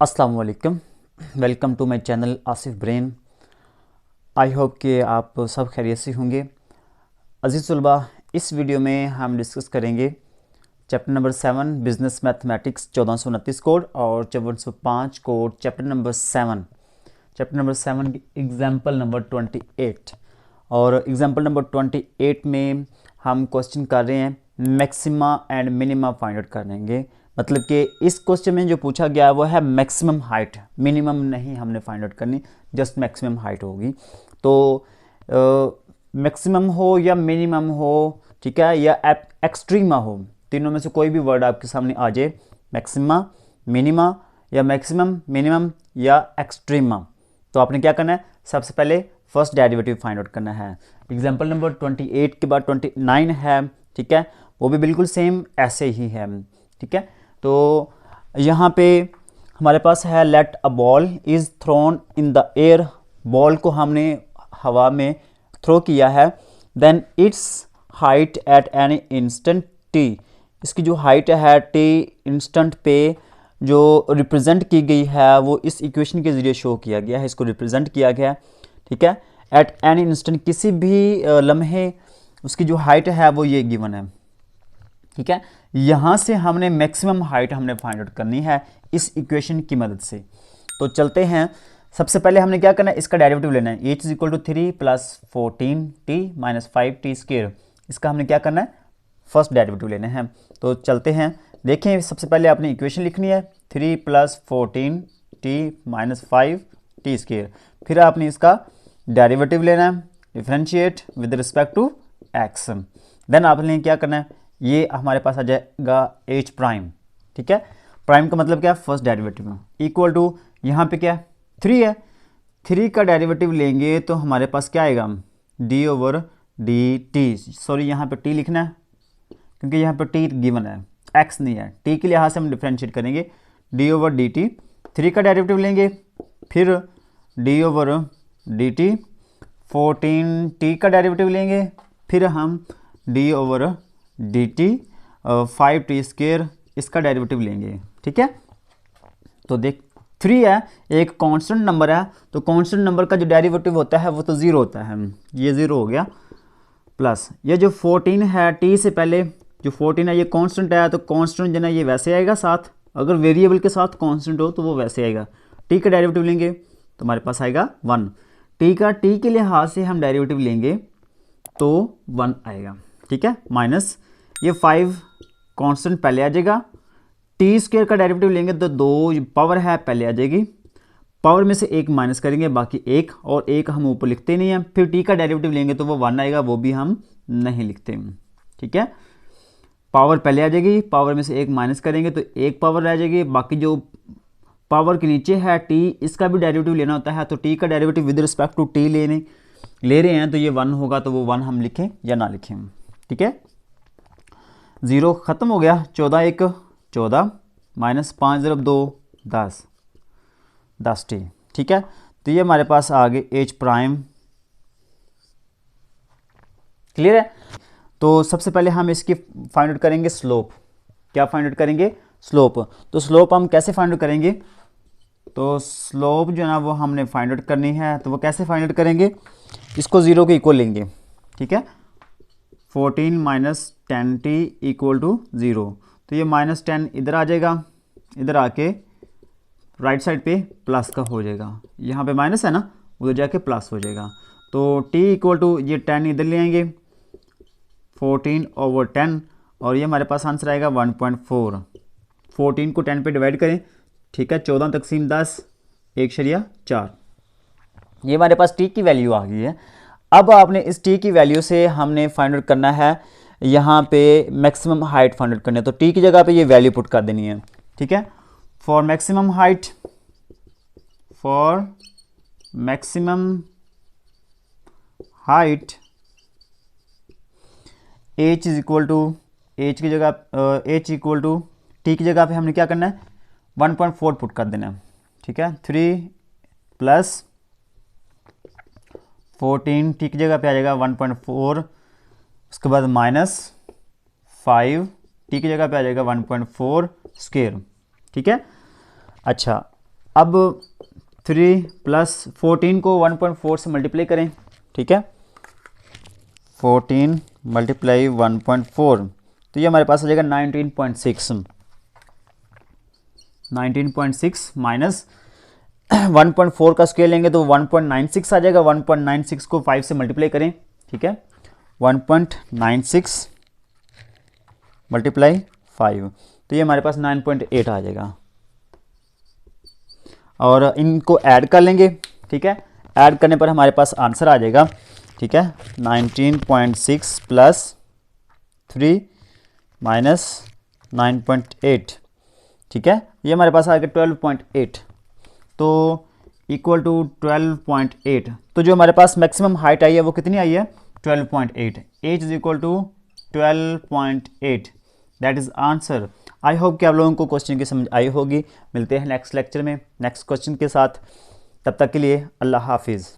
अस्सलाम वालेकुम। Welcome to my channel Asif brain. I hope कि आप सब खैरियत से होंगे। अजीज़ तलबा, इस वीडियो में हम डिस्कस करेंगे chapter number 7 business mathematics 1429 code और 1405 कोड चैप्टर नंबर 7 की एग्जाम्पल नंबर 28। और एग्जाम्पल नंबर 28 में हम क्वेश्चन कर रहे हैं maxima and minima find out करेंगे। मतलब कि इस क्वेश्चन में जो पूछा गया है वो है मैक्सिमम हाइट, मिनिमम नहीं हमने फाइंड आउट करनी, जस्ट मैक्सिमम हाइट होगी। तो मैक्सिमम हो या मिनिमम हो, ठीक है, या एक्सट्रीमा हो, तीनों में से कोई भी वर्ड आपके सामने आ जाए, मैक्सिमा, मिनिमा या मैक्सिमम, मिनिमम या एक्सट्रीमा, तो आपने क्या करना है, सबसे पहले फर्स्ट डेरिवेटिव फाइंड आउट करना है। एग्जाम्पल नंबर 28 के बाद 29 है, ठीक है, वो भी बिल्कुल सेम ऐसे ही है, ठीक है। तो यहाँ पे हमारे पास है let a ball is thrown in the air, ball को हमने हवा में थ्रो किया है, then its height at any instant T, इसकी जो हाइट है टी इंस्टेंट पे जो रिप्रेजेंट की गई है वो इस इक्वेशन के ज़रिए शो किया गया है, इसको रिप्रेजेंट किया गया है, ठीक है। एट एनी इंस्टेंट, किसी भी लम्हे उसकी जो हाइट है वो ये गिवन है, ठीक है। यहाँ से हमने मैक्सिमम हाइट हमने फाइंड आउट करनी है इस इक्वेशन की मदद से। तो चलते हैं, सबसे पहले हमने क्या करना है, इसका डेरिवेटिव लेना है। H is equal to 3 plus 14t minus 5t square, इसका हमने क्या करना है, फर्स्ट डेरिवेटिव लेना है। तो चलते हैं, देखें, सबसे पहले आपने इक्वेशन लिखनी है 3 plus 14t minus 5t square, फिर आपने इसका डेरिवेटिव लेना है, differentiate with respect to X, then आपने क्या करना है, ये हमारे पास आ जाएगा एच प्राइम, ठीक है। प्राइम का मतलब क्या है, फर्स्ट डेरिवेटिव, इक्वल टू यहाँ पे क्या है 3 है, 3 का डेरिवेटिव लेंगे तो हमारे पास क्या आएगा, D over D T, sorry यहाँ पे टी लिखना है क्योंकि यहाँ पे टी गिवन है, एक्स नहीं है, टी के लिहाज से हम डिफ्रेंशिएट करेंगे, डी ओवर डी टी, 3 का डेरिवेटिव लेंगे, फिर D over D T, 14t का डेरिवेटिव लेंगे, फिर हम D over D T, 5t square, इसका डेरिवेटिव लेंगे, ठीक है। तो देख 3 है, एक कांस्टेंट नंबर है, तो कांस्टेंट नंबर का जो डेरिवेटिव होता है वो तो 0 होता है, ये 0 हो गया, प्लस ये जो 14 है टी से पहले जो 14 है ये कांस्टेंट है, तो कांस्टेंट जो है ये वैसे आएगा साथ, अगर वेरिएबल के साथ कांस्टेंट हो तो वो वैसे आएगा। टी का डेरिवेटिव लेंगे तो हमारे पास आएगा 1, टी का टी के लिहाज से हम डेरिवेटिव लेंगे तो 1 आएगा, ठीक है, माइनस ये 5 कांस्टेंट पहले आ जाएगा, टी स्क्वायर का डेरिवेटिव लेंगे तो 2 पावर है पहले आ जाएगी, पावर में से 1 माइनस करेंगे बाकी 1, और 1 हम ऊपर लिखते नहीं हैं, फिर टी का डेरिवेटिव लेंगे तो वो 1 आएगा, वो भी हम नहीं लिखते, ठीक है। पावर पहले आ जाएगी, पावर में से 1 माइनस करेंगे तो 1 पावर रह जाएगी, बाकी जो पावर के नीचे है टी, इसका भी डेरिवेटिव लेना होता है, तो टी का derivative with respect to T ले रहे हैं तो ये 1 होगा, तो वो 1 हम लिखें या ना लिखें, ठीक है। 0 ख़त्म हो गया, 14 1 14 माइनस 5 ज़रब 2 10 10t, ठीक है। तो ये हमारे पास आ गए एच प्राइम, क्लियर है। तो सबसे पहले हम इसकी फाइंड आउट करेंगे स्लोप, क्या फाइंड आउट करेंगे, स्लोप। तो स्लोप हम कैसे फाइंड आउट करेंगे, तो स्लोप जो है ना वो हमने फाइंड आउट करनी है, तो वो कैसे फाइंड आउट करेंगे, इसको 0 के इक्वल लेंगे, ठीक है, 14 माइनस 10t इक्वल टू 0, तो ये माइनस 10 इधर आ जाएगा, इधर आके राइट साइड पे प्लस का हो जाएगा, यहाँ पे माइनस है ना, उधर जाके प्लस हो जाएगा, तो t इक्वल टू ये 10 इधर ले आएंगे 14 ओवर 10, और ये हमारे पास आंसर आएगा 1.4, 14 को 10 पे डिवाइड करें, ठीक है, 14 तकसीम 10 1/4, ये हमारे पास t की वैल्यू आ गई है। अब आपने इस t की वैल्यू से हमने फाइंड आउट करना है, यहाँ पे मैक्सिमम हाइट फाइंड आउट करनी है, तो t की जगह पे ये वैल्यू पुट कर देनी है, ठीक है। For maximum height, h is equal to, h की जगह h इक्वल टू t की जगह पे हमने क्या करना है 1.4 पुट कर देना है, ठीक है, 3 प्लस 14 टी की जगह पे आ जाएगा 1.4, उसके बाद माइनस 5 टी की जगह पे आ जाएगा 1.4 स्क्वायर, ठीक है। अच्छा, अब 3 + 14 को 1.4 से मल्टीप्लाई करें, ठीक है। 14 × 1.4 तो ये हमारे पास आ जाएगा 19.6। 19.6 माइनस 1.4 का स्क्वायर लेंगे तो 1.96 आ जाएगा। 1.96 को 5 से मल्टीप्लाई करें, ठीक है। 1.96 × 5 तो ये हमारे पास 9.8 आ जाएगा। और इनको ऐड कर लेंगे, ठीक है। ऐड करने पर हमारे पास आंसर आ जाएगा, ठीक है। 19.6 + 3 - 9.8, ठीक है। ये हमारे पास आ गया 12.8, तो इक्वल टू 12.8। तो जो हमारे पास मैक्सिमम हाइट आई है वो कितनी आई है? 12.8। H is equal to 12.8, that is answer. I hope कि आप लोगों को क्वेश्चन की समझ आई होगी। मिलते हैं नेक्स्ट लेक्चर में नेक्स्ट क्वेश्चन के साथ। तब तक के लिए अल्लाह हाफिज़।